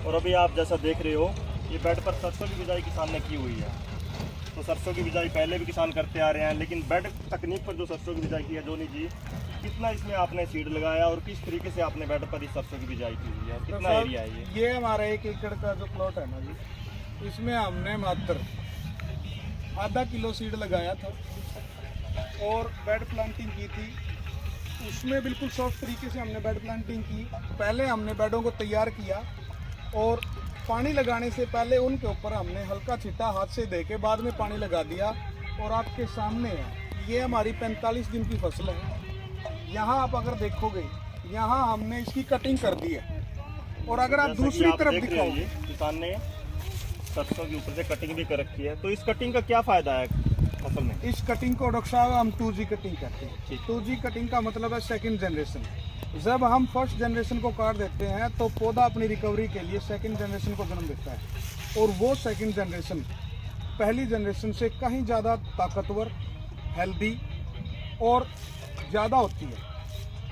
और अभी आप जैसा देख रहे हो, ये बेड पर सरसों की बिजाई किसान ने की हुई है। तो सरसों की बिजाई पहले भी किसान करते आ रहे हैं, लेकिन बेड तकनीक पर जो सरसों की बिजाई की है, जोनी जी कितना इसमें आपने सीड लगाया और किस तरीके से आपने बेड पर इस सरसों की बिजाई की हुई है और कितना एरिया है ये हमारा 1 एकड़ का जो प्लॉट है ना जी, इसमें हमने मात्र आधा किलो सीड लगाया था और बेड प्लांटिंग की थी। उसमें बिल्कुल सॉफ्ट तरीके से हमने बेड प्लांटिंग की। पहले हमने बेडों को तैयार किया और पानी लगाने से पहले उनके ऊपर हमने हल्का छिटा हाथ से दे के बाद में पानी लगा दिया। और आपके सामने है, ये हमारी 45 दिन की फसल है। यहाँ आप अगर देखोगे, यहाँ हमने इसकी कटिंग कर दी है। और अगर आप दूसरी तरफ दिखाओगे, किसान ने सरसों के ऊपर से कटिंग भी कर रखी है, तो इस कटिंग का क्या फायदा है फसल में? इस कटिंग को डॉक्टर साहब हम 2G कटिंग कहते हैं। 2G कटिंग का मतलब है सेकंड जनरेशन। जब हम फर्स्ट जनरेशन को काट देते हैं तो पौधा अपनी रिकवरी के लिए सेकंड जनरेशन को जन्म देता है। और वो सेकंड जनरेशन पहली जनरेशन से कहीं ज़्यादा ताकतवर, हेल्दी और ज़्यादा होती है,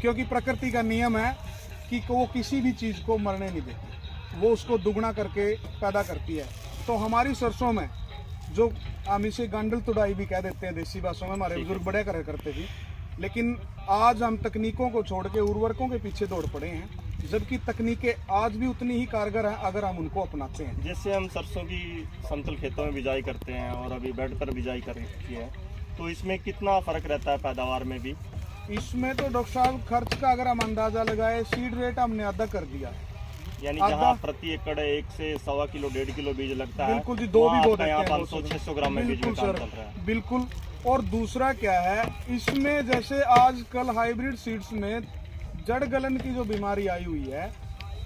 क्योंकि प्रकृति का नियम है कि वो किसी भी चीज़ को मरने नहीं देती, वो उसको दुगना करके पैदा करती है। तो हमारी सरसों में जो हम इसे गांडल तुड़ाई भी कह देते हैं देसी भाषा में, हमारे बुजुर्ग बड़े करा करते थे, लेकिन आज हम तकनीकों को छोड़ के उर्वरकों के पीछे दौड़ पड़े हैं, जबकि तकनीकें आज भी उतनी ही कारगर हैं अगर हम उनको अपनाते हैं। जैसे हम सरसों की समतल खेतों में बिजाई करते हैं और अभी बेड पर बिजाई कर रखी है, तो इसमें कितना फर्क रहता है पैदावार में भी? इसमें तो डॉक्टर साहब खर्च का अगर हम अंदाजा लगाए, सीड रेट हमने आधा कर दिया, यानी जहाँ प्रति एकड़ 1 से 1.25 किलो 1.5 किलो बीज लगता है, बिल्कुल जी, 2 भी बहुत यहाँ 500-600 ग्राम में बीज में काम चल रहा है। बिल्कुल। और दूसरा क्या है, इसमें जैसे आजकल हाइब्रिड सीड्स में जड़ गलन की जो बीमारी आई हुई है,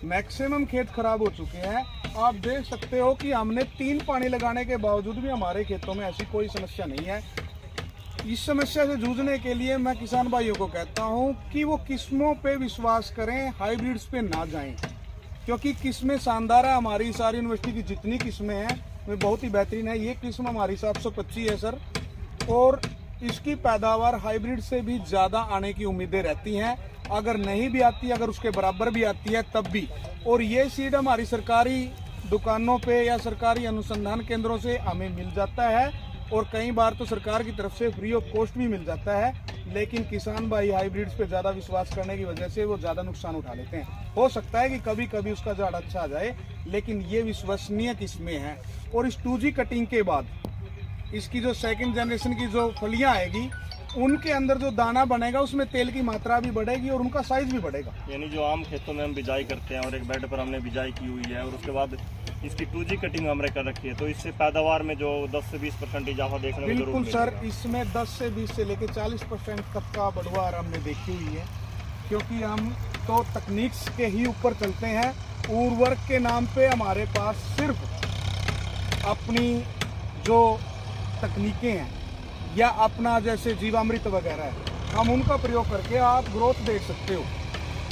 मैक्सिमम खेत खराब हो चुके हैं। आप देख सकते हो कि हमने 3 पानी लगाने के बावजूद भी हमारे खेतों में ऐसी कोई समस्या नहीं है। इस समस्या से जूझने के लिए मैं किसान भाइयों को कहता हूं कि वो किस्मों पे विश्वास करें, हाइब्रिड्स पे ना जाएं, क्योंकि किस्में शानदार है। हमारी सारी यूनिवर्सिटी की जितनी किस्में हैं वे बहुत ही बेहतरीन है। ये किस्म हमारी 725 है सर, और इसकी पैदावार हाइब्रिड से भी ज़्यादा आने की उम्मीदें रहती हैं। अगर नहीं भी आती, अगर उसके बराबर भी आती है तब भी। और ये सीड हमारी सरकारी दुकानों पे या सरकारी अनुसंधान केंद्रों से हमें मिल जाता है, और कई बार तो सरकार की तरफ से फ्री ऑफ कॉस्ट भी मिल जाता है। लेकिन किसान भाई हाइब्रिड्स पे ज़्यादा विश्वास करने की वजह से वो ज़्यादा नुकसान उठा लेते हैं। हो सकता है कि कभी कभी उसका झाड़ अच्छा आ जाए, लेकिन ये विश्वसनीय किस्में हैं। और इस 2G कटिंग के बाद इसकी जो सेकंड जनरेशन की जो फलियां आएगी, उनके अंदर जो दाना बनेगा उसमें तेल की मात्रा भी बढ़ेगी और उनका साइज भी बढ़ेगा। यानी जो आम खेतों में हम बिजाई करते हैं और एक बेड पर हमने बिजाई की हुई है और उसके बाद इसकी 2G कटिंग हमने कर रखी है, तो इससे पैदावार में जो 10 से 20% इजाफा देखने को बिल्कुल सर, इसमें 10 से 20 से लेकर 40% तक का बढ़वार हमने देखी हुई है, क्योंकि हम तो तकनीक के ही ऊपर चलते हैं। उर्वरक के नाम पे हमारे पास सिर्फ अपनी जो तकनीकें हैं या अपना जैसे जीवामृत वगैरह है, हम उनका प्रयोग करके आप ग्रोथ देख सकते हो।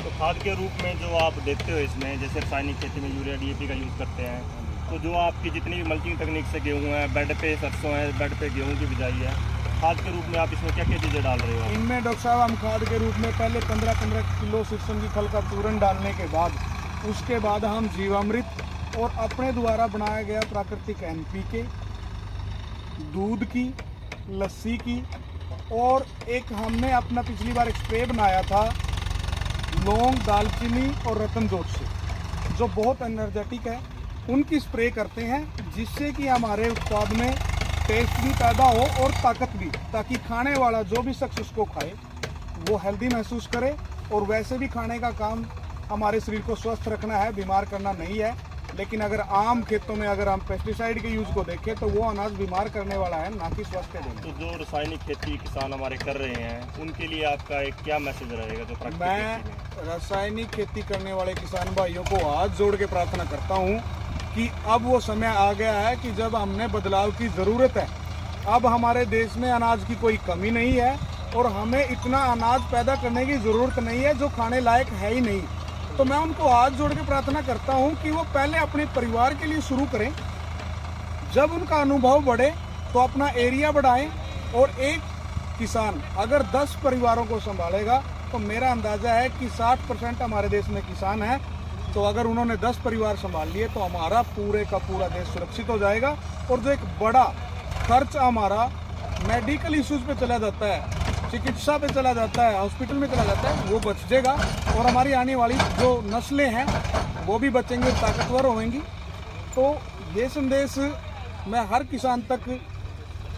तो खाद के रूप में जो आप देते हो इसमें, जैसे रासायनिक खेती में यूरिया DAP का यूज़ करते हैं, तो जो आपकी जितनी भी मल्चिंग तकनीक से गेहूँ है, बेड पे सरसों है, बेड पे गेहूँ की बिजाई है, खाद के रूप में आप इसमें क्या क्या चीज़ें डाल रहे हो? इनमें डॉक्टर साहब हम खाद के रूप में पहले 15-15 किलो सूर्यमुखी फल का चूर्ण डालने के बाद, उसके बाद हम जीवामृत और अपने द्वारा बनाया गया प्राकृतिक NPK, दूध की, लस्सी की, और एक हमने अपना पिछली बार एक स्प्रे बनाया था लौंग, दालचीनी और रतन जोत से, जो बहुत एनर्जेटिक है, उनकी स्प्रे करते हैं, जिससे कि हमारे उत्पाद में टेस्ट भी पैदा हो और ताकत भी, ताकि खाने वाला जो भी शख्स उसको खाए वो हेल्दी महसूस करे। और वैसे भी खाने का काम हमारे शरीर को स्वस्थ रखना है, बीमार करना नहीं है। लेकिन अगर आम खेतों में अगर हम पेस्टिसाइड के यूज़ को देखें तो वो अनाज बीमार करने वाला है, ना कि स्वस्थ देने। तो जो रासायनिक खेती किसान हमारे कर रहे हैं, उनके लिए आपका एक क्या मैसेज रहेगा? जो प्राकृतिक मैं रासायनिक खेती करने वाले किसान भाइयों को हाथ जोड़ के प्रार्थना करता हूं कि अब वो समय आ गया है कि जब हमने बदलाव की ज़रूरत है। अब हमारे देश में अनाज की कोई कमी नहीं है और हमें इतना अनाज पैदा करने की ज़रूरत नहीं है जो खाने लायक है ही नहीं। तो मैं उनको हाथ जोड़ के प्रार्थना करता हूं कि वो पहले अपने परिवार के लिए शुरू करें, जब उनका अनुभव बढ़े तो अपना एरिया बढ़ाएं। और एक किसान अगर 10 परिवारों को संभालेगा तो मेरा अंदाज़ा है कि 60% हमारे देश में किसान हैं तो अगर उन्होंने 10 परिवार संभाल लिए तो हमारा पूरे का पूरा देश सुरक्षित हो जाएगा। और जो एक बड़ा खर्च हमारा मेडिकल इश्यूज पे चला जाता है, चिकित्सा पे चला जाता है, हॉस्पिटल में चला जाता है, वो बच जाएगा। और हमारी आने वाली जो नस्लें हैं वो भी बचेंगे, ताकतवर होंगी। तो ये संदेश मैं हर किसान तक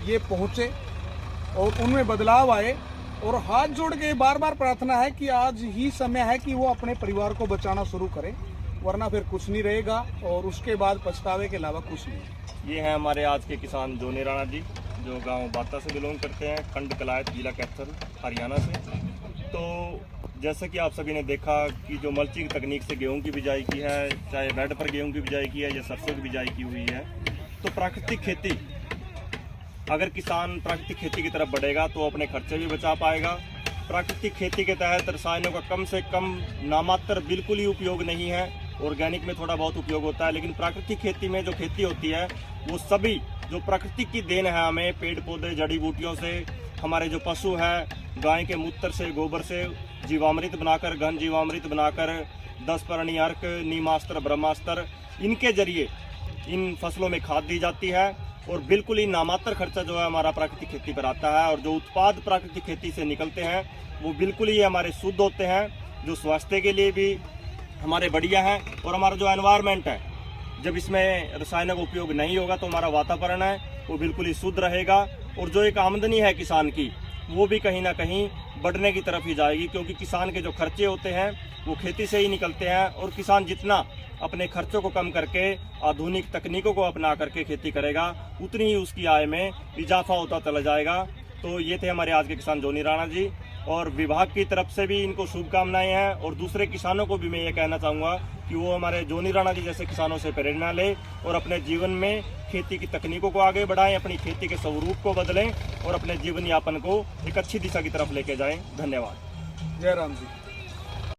ये पहुँचे और उनमें बदलाव आए। और हाथ जोड़ के बार बार प्रार्थना है कि आज ही समय है कि वो अपने परिवार को बचाना शुरू करें, वरना फिर कुछ नहीं रहेगा और उसके बाद पछतावे के अलावा कुछ नहीं। ये हैं हमारे आज के किसान जोनी राणा जी, जो गांव बाता से बिलोंग करते हैं, खंड कलायत, जिला कैथल, हरियाणा से। तो जैसा कि आप सभी ने देखा कि जो मल्चिंग तकनीक से गेहूं की बिजाई की है, चाहे बेड पर गेहूं की बिजाई की है या सरसों की बिजाई की हुई है, तो प्राकृतिक खेती, अगर किसान प्राकृतिक खेती की तरफ बढ़ेगा तो अपने खर्चे भी बचा पाएगा। प्राकृतिक खेती के तहत रसायनों का कम से कम नामात्र बिल्कुल ही उपयोग नहीं है, ऑर्गेनिक में थोड़ा बहुत उपयोग होता है, लेकिन प्राकृतिक खेती में जो खेती होती है वो सभी जो प्रकृति की देन है, हमें पेड़ पौधे, जड़ी बूटियों से, हमारे जो पशु हैं, गाय के मूत्र से, गोबर से जीवामृत बनाकर, घन जीवामृत बनाकर, 10 परणी अर्क, नीमास्त्र, ब्रह्मास्त्र, इनके जरिए इन फसलों में खाद दी जाती है। और बिल्कुल ही नामात्र खर्चा जो है हमारा प्राकृतिक खेती पर आता है। और जो उत्पाद प्राकृतिक खेती से निकलते हैं वो बिल्कुल ही हमारे शुद्ध होते हैं, जो स्वास्थ्य के लिए भी हमारे बढ़िया हैं। और हमारा जो एनवायरनमेंट है, जब इसमें रसायनों का उपयोग नहीं होगा तो हमारा वातावरण है वो बिल्कुल ही शुद्ध रहेगा। और जो एक आमदनी है किसान की, वो भी कहीं ना कहीं बढ़ने की तरफ ही जाएगी, क्योंकि किसान के जो खर्चे होते हैं वो खेती से ही निकलते हैं। और किसान जितना अपने खर्चों को कम करके आधुनिक तकनीकों को अपना करके खेती करेगा, उतनी ही उसकी आय में इजाफा होता चला जाएगा। तो ये थे हमारे आज के किसान जोनी राणा जी, और विभाग की तरफ से भी इनको शुभकामनाएं हैं। और दूसरे किसानों को भी मैं ये कहना चाहूँगा कि वो हमारे जोनी राणा जी जैसे किसानों से प्रेरणा लें और अपने जीवन में खेती की तकनीकों को आगे बढ़ाएं, अपनी खेती के स्वरूप को बदलें और अपने जीवन यापन को एक अच्छी दिशा की तरफ लेके जाएं। धन्यवाद। जय राम जी।